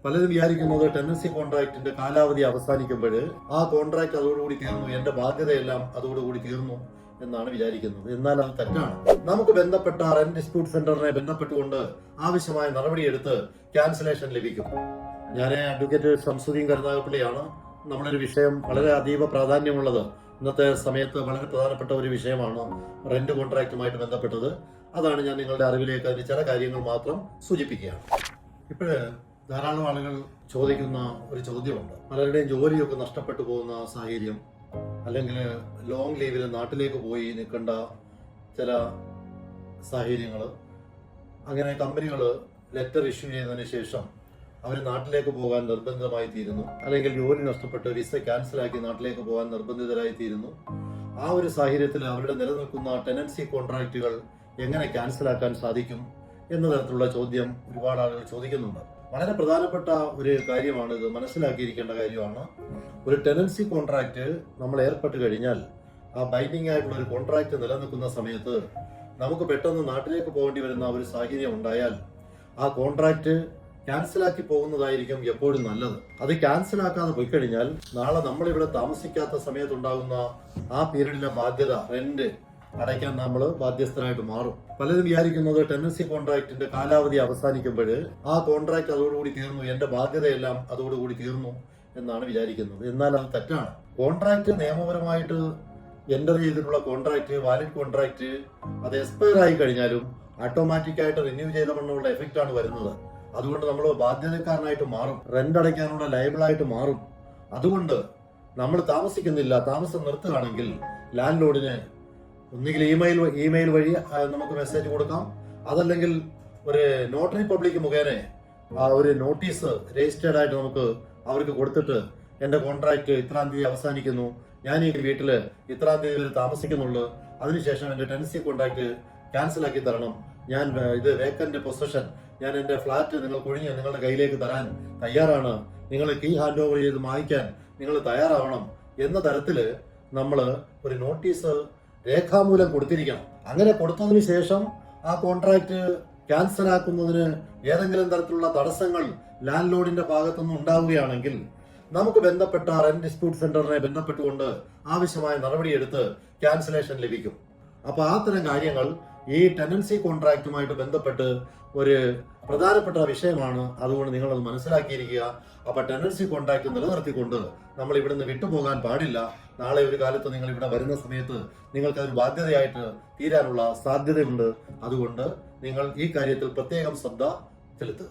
പലരും വിചാരിക്കുന്നത് ടെനൻസി കോൺട്രാക്ടിന്റെ കാലാവധി അവസാനിക്കുമ്പോൾ ആ കോൺട്രാക്ട് അതോടുകൂടി തീർന്നു, എന്റെ ബാധ്യതയെല്ലാം അതോടുകൂടി തീർന്നു എന്നാണ് വിചാരിക്കുന്നത്. എന്നാൽ അത് തെറ്റാണ്. നമുക്ക് ബന്ധപ്പെട്ട റെന്റ് ഡിസ്പ്യൂട്ട് സെന്ററിനെ ബന്ധപ്പെട്ടുകൊണ്ട് ആവശ്യമായ നടപടിയെടുത്ത് ക്യാൻസലേഷൻ ലഭിക്കും. ഞാൻ അഡ്വക്കേറ്റ് ഷംസുദ്ദീൻ കരുനാഗപ്പള്ളിയാണ്. നമ്മളൊരു വിഷയം വളരെ അതീവ പ്രാധാന്യമുള്ളത്, ഇന്നത്തെ സമയത്ത് വളരെ പ്രധാനപ്പെട്ട ഒരു വിഷയമാണ് റെന്റ് കോൺട്രാക്റ്റുമായിട്ട് ബന്ധപ്പെട്ടത്. അതാണ് ഞാൻ നിങ്ങളുടെ അറിവിലേക്ക് അതിന് ചില കാര്യങ്ങൾ മാത്രം സൂചിപ്പിക്കുകയാണ്. ഇപ്പോഴ് ധാരാളം ആളുകൾ ചോദിക്കുന്ന ഒരു ചോദ്യമുണ്ട്. പലരുടെയും ജോലിയൊക്കെ നഷ്ടപ്പെട്ടു പോകുന്ന സാഹചര്യം, അല്ലെങ്കിൽ ലോങ് ലീവിൽ നാട്ടിലേക്ക് പോയി നിൽക്കേണ്ട ചില സാഹചര്യങ്ങൾ, അങ്ങനെ കമ്പനികൾ ലെറ്റർ ഇഷ്യൂ ചെയ്തതിന് ശേഷം അവർ നാട്ടിലേക്ക് പോകാൻ നിർബന്ധിതമായി തീരുന്നു, അല്ലെങ്കിൽ ജോലി നഷ്ടപ്പെട്ട് വിസ ക്യാൻസലാക്കി നാട്ടിലേക്ക് പോകാൻ നിർബന്ധിതരായി തീരുന്നു. ആ ഒരു സാഹചര്യത്തിൽ അവരുടെ നിലനിൽക്കുന്ന ടെനൻസി കോൺട്രാക്റ്റുകൾ എങ്ങനെ ക്യാൻസലാക്കാൻ സാധിക്കും എന്ന തരത്തിലുള്ള ചോദ്യം ഒരുപാട് ആളുകൾ ചോദിക്കുന്നുണ്ട്. വളരെ പ്രധാനപ്പെട്ട ഒരു കാര്യമാണ് ഇത്, മനസ്സിലാക്കിയിരിക്കേണ്ട കാര്യമാണ്. ഒരു ടെനൻസി കോൺട്രാക്റ്റ് നമ്മൾ ഏർപ്പെട്ട് കഴിഞ്ഞാൽ, ആ ബൈൻഡിങ് ആയിട്ടുള്ള ഒരു കോൺട്രാക്റ്റ് നിലനിൽക്കുന്ന സമയത്ത് നമുക്ക് പെട്ടെന്ന് നാട്ടിലേക്ക് പോകേണ്ടി വരുന്ന ഒരു സാഹചര്യം ഉണ്ടായാൽ ആ കോൺട്രാക്റ്റ് ക്യാൻസലാക്കി പോകുന്നതായിരിക്കും എപ്പോഴും നല്ലത്. അത് ക്യാൻസലാക്കാതെ പോയി കഴിഞ്ഞാൽ നാളെ നമ്മളിവിടെ താമസിക്കാത്ത സമയത്തുണ്ടാകുന്ന ആ പീരീഡിലെ ബാധ്യത, റെന്റ് അടയ്ക്കാൻ നമ്മൾ ബാധ്യസ്ഥരായിട്ട് മാറും. പലരും വിചാരിക്കുന്നത് ടെനൻസി കോൺട്രാക്ടിന്റെ കാലാവധി അവസാനിക്കുമ്പോൾ ആ കോൺട്രാക്ട് അതോടുകൂടി തീർന്നു, എന്റെ ബാധ്യതയെല്ലാം അതോടുകൂടി തീർന്നു എന്നാണ് വിചാരിക്കുന്നത്. എന്നാൽ അത് തെറ്റാണ്. കോൺട്രാക്ട് നിയമപരമായിട്ട് എൻ്റർ ചെയ്തിട്ടുള്ള കോൺട്രാക്ട്, വാലിഡ് കോൺട്രാക്ട്, അത് എക്സ്പയർ ആയി കഴിഞ്ഞാലും ഓട്ടോമാറ്റിക്കായിട്ട് റിന്യൂ ചെയ്ത മണ്ണുള്ള എഫക്റ്റ് ആണ് വരുന്നത്. അതുകൊണ്ട് നമ്മൾ ബാധ്യതക്കാരനായിട്ട് മാറും, റെന്റ് അടയ്ക്കാനുള്ള ലയബിളായിട്ട് മാറും. അതുകൊണ്ട് നമ്മൾ താമസിക്കുന്നില്ല, താമസം നിർത്തുകയാണെങ്കിൽ ലാൻഡ് ലോഡിന് ഒന്നുകിൽ ഇമെയിൽ വഴി നമുക്ക് മെസ്സേജ് കൊടുക്കാം, അതല്ലെങ്കിൽ ഒരു നോട്ടറി പബ്ലിക് മുഖേന ഒരു നോട്ടീസ് രജിസ്റ്റേർഡ് ആയിട്ട് നമുക്ക് അവർക്ക് കൊടുത്തിട്ട്, എൻ്റെ കോൺട്രാക്ട് ഇത്രാം തീയതി അവസാനിക്കുന്നു, ഞാൻ ഈ വീട്ടിൽ ഇത്രാം തീയതി വരെ താമസിക്കുന്നുള്ളൂ, അതിനുശേഷം എൻ്റെ ടെനൻസി കോൺട്രാക്ട് ക്യാൻസലാക്കി തരണം, ഞാൻ ഇത് വേക്കന്റ് പൊസഷൻ, ഞാൻ എൻ്റെ ഫ്ലാറ്റ് നിങ്ങൾക്ക് ഒഴിഞ്ഞ് നിങ്ങളുടെ കയ്യിലേക്ക് തരാൻ തയ്യാറാണ്, നിങ്ങൾ കീ ഹാൻഡ് ഓവർ ചെയ്ത് വാങ്ങിക്കാൻ നിങ്ങൾ തയ്യാറാവണം എന്ന തരത്തിൽ നമ്മൾ ഒരു നോട്ടീസ് രേഖാമൂലം കൊടുത്തിരിക്കണം. അങ്ങനെ കൊടുത്തതിന് ശേഷം ആ കോൺട്രാക്ട് ക്യാൻസലാക്കുന്നതിന് ഏതെങ്കിലും തരത്തിലുള്ള തടസ്സങ്ങൾ ലാൻഡ് ലോഡിന്റെ ഭാഗത്തുനിന്ന് ഉണ്ടാവുകയാണെങ്കിൽ നമുക്ക് ബന്ധപ്പെട്ട റെന്റ് ഡിസ്പ്യൂട്ട് സെന്ററിനെ ബന്ധപ്പെട്ടുകൊണ്ട് ആവശ്യമായ നടപടിയെടുത്ത് ക്യാൻസലേഷൻ ലഭിക്കും. അപ്പൊ അത്തരം കാര്യങ്ങൾ ഈ ടെനൻസി കോൺട്രാക്റ്റുമായിട്ട് ബന്ധപ്പെട്ട് ഒരു പ്രധാനപ്പെട്ട വിഷയമാണ്. അതുകൊണ്ട് നിങ്ങളത് മനസ്സിലാക്കിയിരിക്കുക. അപ്പൊ ടെനൻസി കോൺട്രാക്ട് നിലനിർത്തിക്കൊണ്ട് നമ്മൾ ഇവിടുന്ന് വിട്ടുപോകാൻ പാടില്ല. നാളെ ഒരു കാലത്ത് നിങ്ങൾ ഇവിടെ വരുന്ന സമയത്ത് നിങ്ങൾക്ക് അതൊരു ബാധ്യതയായിട്ട് തീരാനുള്ള സാധ്യതയുണ്ട്. അതുകൊണ്ട് നിങ്ങൾ ഈ കാര്യത്തിൽ പ്രത്യേകം ശ്രദ്ധ ചെലുത്തുക.